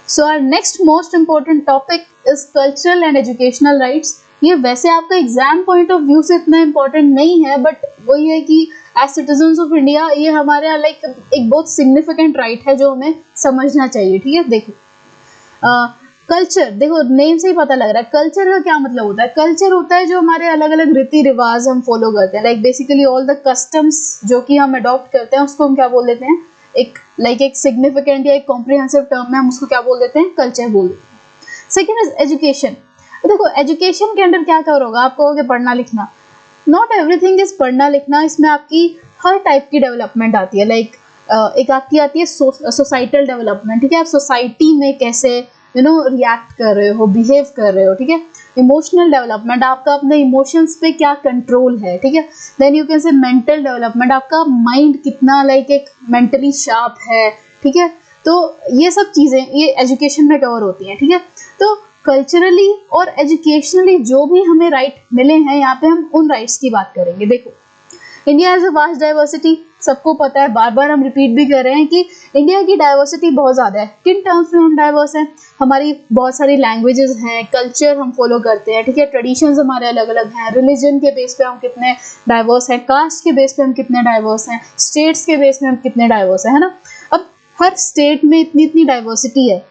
So our next most important topic is cultural and educational rights. ये वैसे आपका exam point of view से इतना इम्पोर्टेंट नहीं है, बट वही है कि एज सिटीजन्स ऑफ इंडिया ये हमारे लाइक एक बहुत सिग्निफिकेंट राइट है जो हमें समझना चाहिए। ठीक है, देखो कल्चर, देखो नेम से ही पता लग रहा है कल्चर का क्या मतलब होता है। कल्चर होता है जो हमारे अलग अलग रीति रिवाज हम फॉलो करते हैं, like basically all the customs जो कि हम अडॉप्ट करते हैं उसको हम क्या बोल देते हैं, एक सिग्निफिकेंट या एक कॉम्प्रिहेंसिव टर्म में हम उसको क्या बोल देते हैं, कल्चर बोल देते हैं। Second is education. देखो एजुकेशन के अंदर क्या कर होगा, आप कहोगे पढ़ना लिखना, नॉट एवरीथिंग इज पढ़ना लिखना, इसमें आपकी हर टाइप की डेवलपमेंट आती है। लाइक एक आपकी आती है सोसाइटल डेवलपमेंट। ठीक है, आप सोसाइटी में कैसे रिएक्ट कर रहे हो, बिहेव कर रहे हो। ठीक है, इमोशनल डेवलपमेंट, आपका अपने इमोशंस पे क्या कंट्रोल है। ठीक है, then you can say mental development, आपका माइंड कितना एक मेंटली शार्प है। ठीक है, तो ये सब चीजें ये एजुकेशन में कवर होती हैं। ठीक है, तो कल्चरली और एजुकेशनली जो भी हमें राइट मिले हैं, यहाँ पे हम उन राइट्स की बात करेंगे। देखो India has a vast diversity, सबको पता है, बार बार हम रिपीट भी कर रहे हैं कि इंडिया की डाइवर्सिटी बहुत ज़्यादा है। किन टर्म्स में हम डाइवर्स हैं, हमारी बहुत सारी लैंग्वेजेस हैं, कल्चर हम फॉलो करते हैं। ठीक है, ट्रेडिशंस हमारे अलग अलग हैं, रिलीजन के बेस पे हम कितने डाइवर्स हैं, कास्ट के बेस पे हम कितने डाइवर्स हैं, स्टेट्स के बेस पे हम कितने डाइवर्स हैं, है ना। अब हर स्टेट में इतनी इतनी डाइवर्सिटी है,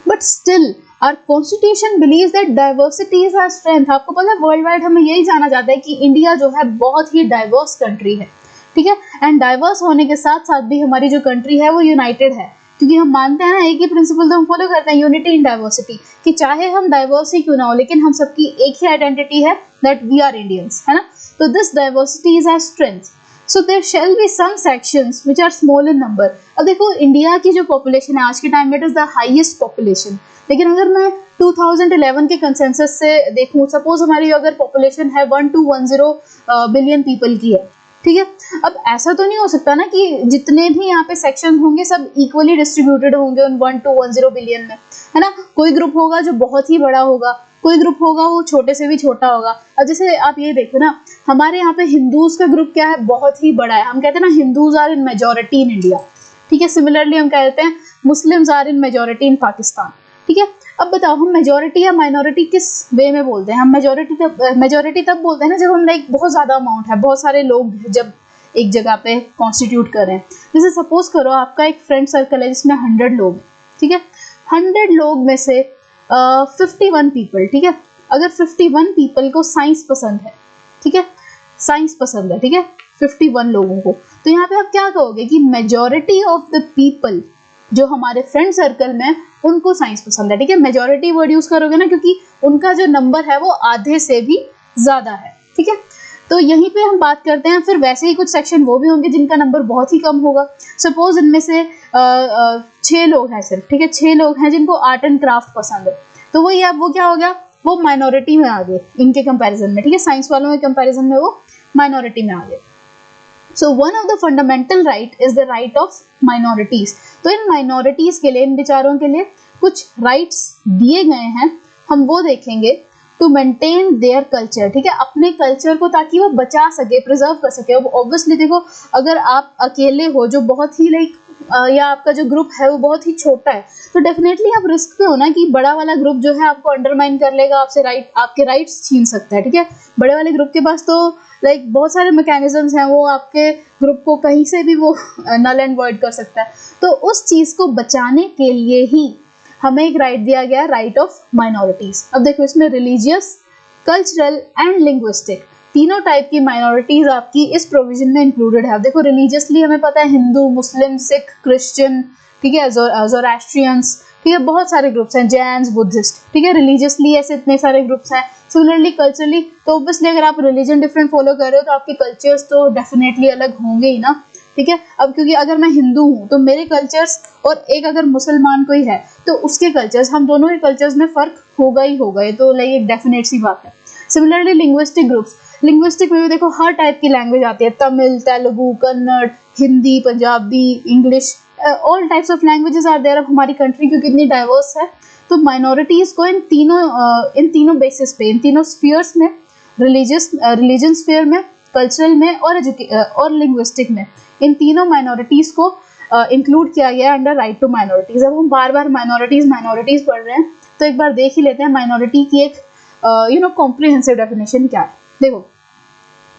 but still our constitution believes that diversity is our strength. आपको पता है वर्ल्ड वाइड हमें यही जाना जाता है कि इंडिया जो है बहुत ही डाइवर्स कंट्री है। ठीक है, एंड डाइवर्स होने के साथ साथ भी हमारी जो कंट्री है वो यूनाइटेड है, क्योंकि हम मानते हैं ना एक ही प्रिंसिपल तो हम फॉलो करते हैं, यूनिटी इन डाइवर्सिटी, कि चाहे हम डाइवर्स ही क्यों ना हो लेकिन हम सबकी एक ही आइडेंटिटी है, दैट वी आर इंडियंस, है ना। तो this diversity is our strength. So there shall be some sections which are small in number. अब देखो इंडिया की जो पॉपुलेशन है आज के टाइम में it is the highest population, लेकिन अगर मैं 2011 के कंसेंसस से देखूं, सपोज हमारी अगर पॉपुलेशन है 1210 बिलियन पीपल की है। ठीक है, अब ऐसा तो नहीं हो सकता ना कि जितने भी यहाँ पे सेक्शन होंगे सब इक्वली डिस्ट्रीब्यूटेड होंगे उन 1210 बिलियन में, है ना। कोई ग्रुप होगा जो बहुत ही बड़ा होगा, कोई ग्रुप होगा वो छोटे से भी छोटा होगा। अब जैसे आप ये देखो ना, हमारे यहाँ पे हिंदूज का ग्रुप क्या है, बहुत ही बड़ा है। हम कहते हैं ना Hindus are in majority in India. ठीक है, सिमिलरली हम कहते हैं Muslims are in majority in Pakistan. ठीक है, अब बताओ हम मेजोरिटी या माइनॉरिटी किस वे में बोलते हैं। हम मेजोरिटी तब बोलते हैं ना जब हम बहुत ज्यादा अमाउंट है, बहुत सारे लोग जब एक जगह पे कॉन्स्टिट्यूट कर रहे हैं। जैसे सपोज करो आपका एक फ्रेंड सर्कल है जिसमें 100 लोग हैं। ठीक है, 100 लोग में से 51 पीपल, ठीक है, अगर 51 पीपल को साइंस पसंद है, ठीक है, साइंस पसंद है, ठीक है, 51 लोगों को, तो यहाँ पे आप क्या कहोगे कि मेजोरिटी ऑफ द पीपल जो हमारे फ्रेंड सर्कल में उनको साइंस पसंद है। ठीक है, मेजोरिटी वर्ड यूज करोगे ना क्योंकि उनका जो नंबर है वो आधे से भी ज्यादा है। ठीक है, तो यहीं पे हम बात करते हैं। फिर वैसे ही कुछ सेक्शन वो भी होंगे जिनका नंबर बहुत ही कम होगा। सपोज इनमें से 6 लोग हैं सिर्फ, ठीक है, 6 लोग हैं जिनको आर्ट एंड क्राफ्ट पसंद है, तो वो क्या हो गया, वो माइनॉरिटी में आ गए इनके कंपैरिजन में। ठीक है, साइंस वालों के कंपैरिजन में वो माइनॉरिटी में आ गए। So one of the fundamental right is the right of minorities. तो इन माइनॉरिटीज के लिए, इन बेचारों के लिए कुछ राइट्स दिए गए हैं, हम वो देखेंगे। टू मेंटेन देयर कल्चर, ठीक है, अपने कल्चर को ताकि वो बचा सके, प्रिजर्व कर सके। अब ऑब्वियसली देखो अगर आप अकेले हो जो बहुत ही या आपका जो ग्रुप है वो बहुत ही छोटा है, तो डेफिनेटली आप रिस्क पे हो ना कि बड़ा वाला ग्रुप जो है आपको अंडरमाइन कर लेगा, आपके राइट्स छीन सकता है। ठीक है, बड़े वाले ग्रुप के पास तो बहुत सारे मैकेनिज्म्स हैं, वो आपके ग्रुप को कहीं से भी वो नल एंड वॉइड कर सकता है। तो उस चीज को बचाने के लिए ही हमें एक राइट दिया गया, राइट ऑफ माइनॉरिटीज। अब देखो इसमें रिलीजियस, कल्चरल एंड लिंग्विस्टिक तीनों टाइप की माइनॉरिटीज आपकी इस प्रोविजन में इंक्लूडेड है। अब देखो रिलीजियसली हमें पता है हिंदू, मुस्लिम, सिख, क्रिश्चियन, ठीक है, जोरास्ट्रियंस, ठीक है, बहुत सारे ग्रुप्स हैं, जैन्स, बुद्धिस्ट। ठीक है, रिलीजियसली ऐसे इतने सारे ग्रुप्स हैं। सिमिलरली कल्चरली, तो ऑब्वियसली अगर आप रिलीजन डिफरेंट फॉलो कर रहे हो तो आपके कल्चर्स तो डेफिनेटली अलग होंगे ही ना। ठीक है, अब क्योंकि अगर मैं हिंदू हूँ तो मेरे कल्चर्स और एक अगर मुसलमान कोई है तो उसके कल्चर्स, हम दोनों के कल्चर्स में फर्क होगा ही होगा, ये तो एक डेफिनेट सी बात है। सिमिलरली लिंग्विस्टिक ग्रुप्स, लिंग्विस्टिक में भी देखो हर टाइप की लैंग्वेज आती है, Tamil, Telugu, Kannada, Hindi, Punjabi, English, all types of languages are there. अब हमारी कंट्री क्योंकि इतनी डाइवर्स है तो माइनॉरिटीज को इन तीनों बेसिस पे, इन तीनों स्फीयर्स में, रिलीजन स्फीयर में, कल्चरल में और लिंग्विस्टिक में, इन तीनों माइनॉरिटीज को इंक्लूड किया गया है अंडर राइट टू माइनॉरिटीज। अब हम बार बार माइनॉरिटीज पढ़ रहे हैं तो एक बार देख ही लेते हैं माइनॉरिटी की एक कॉम्प्रिहेंसिव डेफिनेशन क्या है। देखो,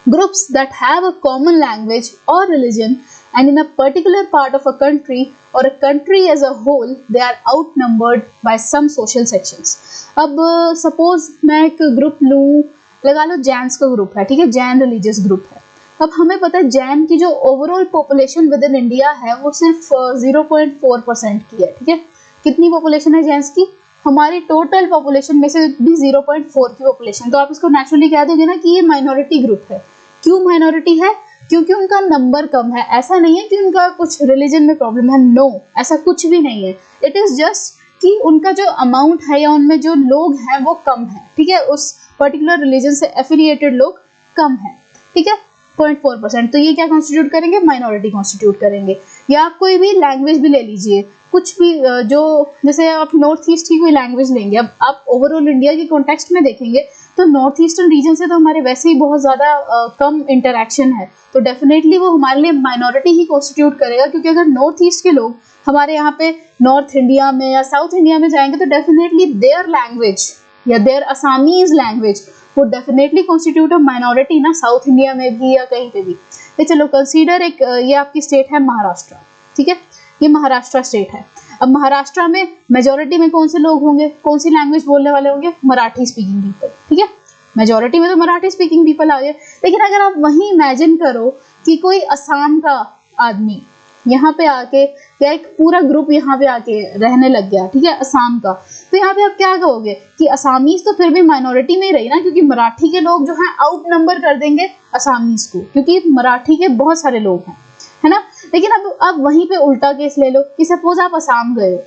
groups that have a common language और religion and in a particular part of a country or a country as a whole they are outnumbered by some social sections। अब suppose मैं एक group लूँ, लगा लो जैन्स का ग्रुप है, ठीक है, जैन रिलीजियस ग्रुप है। अब हमें पता है जैन की जो overall population with in India है वो सिर्फ 0.4% की है, ठीक है। कितनी पॉपुलेशन है जैन्स की? हमारी टोटल पॉपुलेशन में से भी 0.4 की पॉपुलेशन, तो आप इसको नेचुरली कह दोगे ना कि ये माइनॉरिटी ग्रुप है। क्यों माइनॉरिटी है? क्योंकि उनका नंबर कम है। ऐसा नहीं है कि उनका कुछ रिलीजन में प्रॉब्लम है, नो, ऐसा कुछ भी नहीं है। इट इज जस्ट कि उनका जो अमाउंट है या उनमें जो लोग हैं वो कम है, ठीक है, उस पर्टिकुलर रिलीजन से एफिलिएटेड लोग कम है, ठीक है, 0.4%। तो ये क्या कॉन्स्टिट्यूट करेंगे? माइनॉरिटी कॉन्स्टिट्यूट करेंगे। या आप कोई भी लैंग्वेज भी ले लीजिए, कुछ भी जो, जैसे आप नॉर्थ ईस्ट की कोई लैंग्वेज लेंगे, अब आप ओवरऑल इंडिया के कॉन्टेक्स्ट में देखेंगे तो नॉर्थ ईस्टर्न रीजन से तो हमारे वैसे ही बहुत ज़्यादा कम इंटरेक्शन है, तो डेफिनेटली वो हमारे लिए माइनॉरिटी ही कॉन्स्टिट्यूट करेगा। क्योंकि अगर नॉर्थ ईस्ट के लोग हमारे यहाँ पे नॉर्थ इंडिया में या साउथ इंडिया में जाएंगे तो डेफिनेटली देयर लैंग्वेज या देयर असामीज लैंग्वेज वो डेफिनेटली कॉन्स्टिट्यूट अ माइनॉरिटी ना, साउथ इंडिया में भी या कहीं पे भी। तो चलो कंसीडर एक ये आपकी स्टेट है महाराष्ट्र, ठीक है, ये महाराष्ट्र स्टेट है। अब महाराष्ट्र में मेजोरिटी में कौन से लोग होंगे, कौन सी लैंग्वेज बोलने वाले होंगे? मराठी स्पीकिंग पीपल, ठीक है, मेजोरिटी में तो मराठी स्पीकिंग पीपल आ गए। लेकिन अगर आप वहीं इमेजिन करो कि कोई असम का आदमी यहाँ पे आके या एक पूरा ग्रुप यहाँ पे आके रहने लग गया, ठीक है, असम का, तो यहाँ पे आप क्या कहोगे कि असामीज तो फिर भी माइनॉरिटी में ही रही ना, क्योंकि मराठी के लोग जो हैं आउट नंबर कर देंगे असामीज को, क्योंकि मराठी के बहुत सारे लोग हैं, है ना। लेकिन अब वहीं पे उल्टा केस ले लो कि सपोज आप असम गए हो,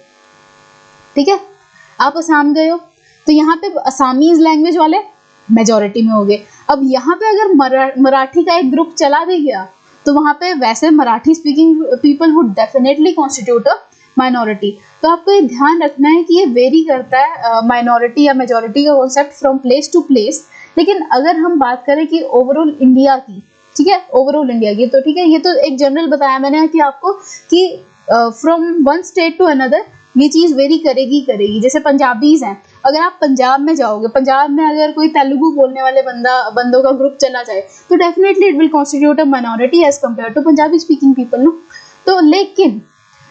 ठीक है, आप असम गए हो तो यहाँ पे असामीज लैंग्वेज वाले मेजोरिटी में हो गए। अब यहाँ पे अगर मराठी का एक ग्रुप चला भी गया तो वहाँ पे वैसे Marathi speaking people would definitely constitute a minority. तो आपको ये ध्यान रखना है कि ये वेरी करता है माइनॉरिटी या मेजोरिटी का concept from place to place. लेकिन अगर हम बात करें कि ओवरऑल इंडिया की, ठीक है, ओवरऑल इंडिया की, तो ठीक है, ये तो एक जनरल बताया मैंने कि आपको कि from one state to another ये चीज़ वेरी करेगी। जैसे पंजाबीज हैं, अगर आप पंजाब में जाओगे, पंजाब में अगर कोई तेलुगु बोलने वाले बंदों का ग्रुप चला जाए तो definitely it will constitute a minority as compared to Punjabi speaking people, no. तो लेकिन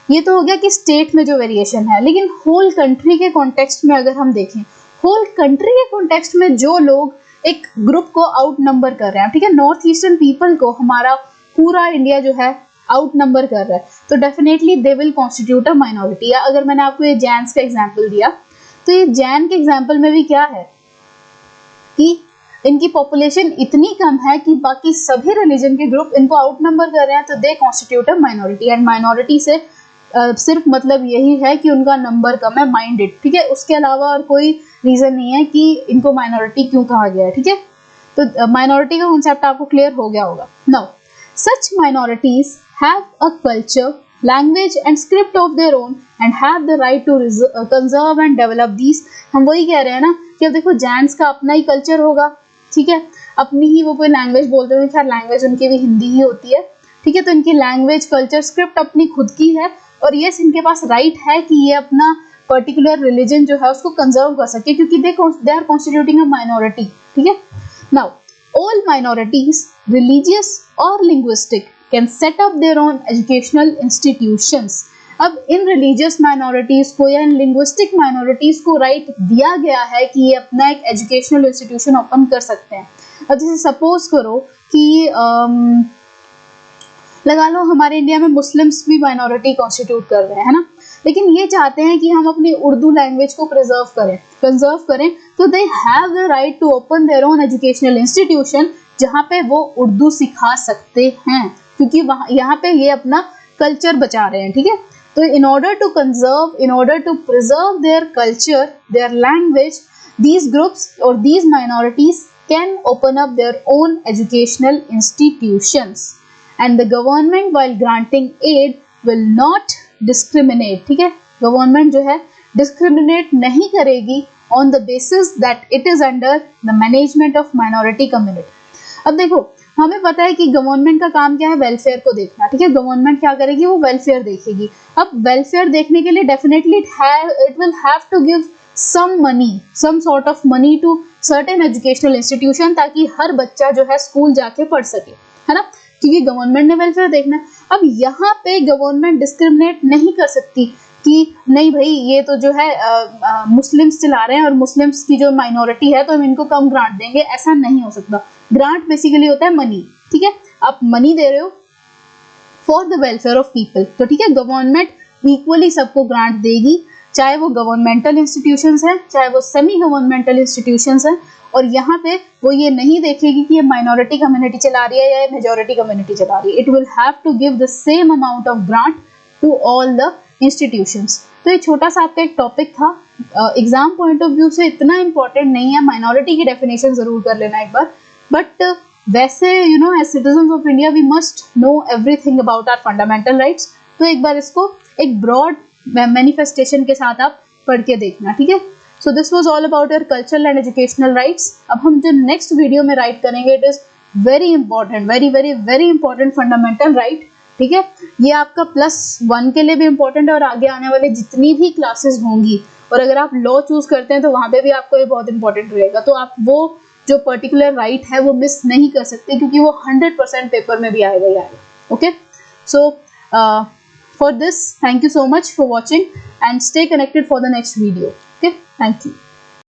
ये तो हो गया कि स्टेट में जो वेरिएशन है, लेकिन होल कंट्री के कॉन्टेक्स्ट में अगर हम देखें, होल कंट्री के कॉन्टेक्स्ट में जो लोग एक ग्रुप को आउट नंबर कर रहे हैं, ठीक है, नॉर्थ ईस्टर्न पीपल को हमारा पूरा इंडिया जो है आउट नंबर कर रहा है, तो definitely they will constitute a minority. या अगर मैंने आपको ये जैन्स का एग्जांपल दिया तो ये जैन के एग्जांपल में भी क्या है कि इनकी पॉपुलेशन इतनी कम है कि बाकी सभी रिलीजन के ग्रुप इनको आउट नंबर कर रहे हैं, तो they constitute a minority. And minority से सिर्फ मतलब यही है कि उनका नंबर कम है, माइंडेड, ठीक है, उसके अलावा और कोई रीजन नहीं है कि इनको माइनॉरिटी क्यों कहा गया है, ठीक है। तो माइनॉरिटी का कॉन्सेप्ट आपको क्लियर हो गया होगा। Now such minorities have a culture, language and script of their own and have the right to conserve and develop these। हम वही कह रहे हैं ना कि अब देखो जैन्स का अपना ही कल्चर होगा, ठीक है, अपनी ही वो कोई लैंग्वेज बोलते हैं, खैर लैंग्वेज उनकी भी हिंदी ही होती है, ठीक है, तो इनकी लैंग्वेज, कल्चर, स्क्रिप्ट अपनी खुद की है और यस इनके पास राइट है कि ये अपना पर्टिकुलर रिलीजन जो है उसको कंजर्व कर सके, क्योंकि they are constituting a minority, ठीक है। नाउ ऑल माइनॉरिटीज, रिलीजियस और linguistic, can set up their own educational institutions। अब इन रिलीजियस माइनॉरिटीज को या इन लिंग्विस्टिक माइनॉरिटीज को राइट दिया गया है कि ये अपना एक एजुकेशनल इंस्टीट्यूशन ओपन कर सकते हैं। अब जैसे सपोज करो कि लगा लो हमारे इंडिया में मुस्लिम्स भी माइनॉरिटी कॉन्स्टिट्यूट कर रहे हैं, है ना, लेकिन ये चाहते हैं कि हम अपनी उर्दू लैंग्वेज को कंजर्व करें, तो they have the right to open their own educational institution जहाँ पे वो उर्दू सिखा सकते हैं, क्योंकि वहाँ यहाँ पे ये अपना कल्चर बचा रहे हैं, ठीक है। तो in order to conserve, in order to preserve their culture, their language, these groups और these minorities can open up their own educational institutions and the government while granting aid will not discriminate, ठीक है, government जो है discriminate नहीं करेगी on the basis that it is under the management of minority community. अब देखो हमें पता है कि गवर्नमेंट का काम क्या है, वेलफेयर को देखना, ठीक है। गवर्नमेंट क्या करेगी, वो वेलफेयर देखेगी। अब वेलफेयर देखने के लिए definitely it will have to give some money, some sort of money to certain educational institution, ताकि हर बच्चा जो है स्कूल जाके पढ़ सके, है ना, क्योंकि गवर्नमेंट ने वेलफेयर देखना है। अब यहाँ पे गवर्नमेंट डिस्क्रिमिनेट नहीं कर सकती कि नहीं भाई ये तो जो है मुस्लिम्स चला रहे हैं और मुस्लिम्स की जो माइनॉरिटी है तो हम इनको कम ग्रांट देंगे, ऐसा नहीं हो सकता। ग्रांट बेसिकली होता है मनी, ठीक है, आप मनी दे रहे हो for the welfare of people, तो ठीक है, गवर्नमेंट इक्वली सबको ग्रांट देगी, चाहे वो गवर्नमेंटल इंस्टीट्यूशंस हैं, चाहे वो सेमी गवर्नमेंटल इंस्टीट्यूशंस हैं। और यहाँ पे वो ये नहीं देखेगी कि ये माइनॉरिटी कम्युनिटी चला रही है या मेजॉरिटी कम्युनिटी चला रही है। It will have to give the same amount of grant to all the institutions. तो ये छोटा सा आपका एक टॉपिक था, एग्जाम पॉइंट ऑफ व्यू से इतना इंपॉर्टेंट नहीं है, माइनॉरिटी की डेफिनेशन जरूर कर लेना एक बार, बट वैसे you know as citizen of India we must know everything about our fundamental rights. तो एक बार इसको एक ब्रॉड मैनिफेस्टेशन के साथ आप पढ़ के देखना, ठीक है। So this was all about your cultural and educational rights. अब हम जो नेक्स्ट वीडियो में राइट करेंगे, it is very important, very very very important fundamental right, ठीक है। ये आपका +1 के लिए भी इंपॉर्टेंट है और आगे आने वाले जितनी भी क्लासेस होंगी, और अगर आप लॉ चूज करते हैं तो वहां पे भी आपको ये बहुत इंपॉर्टेंट रहेगा। तो आप वो जो पर्टिकुलर राइट है वो मिस नहीं कर सकते, क्योंकि वो 100% पेपर में भी आएगा ही आएगा। Okay, so for this, thank you so much for watching and stay connected for the next video. Okay, thank you.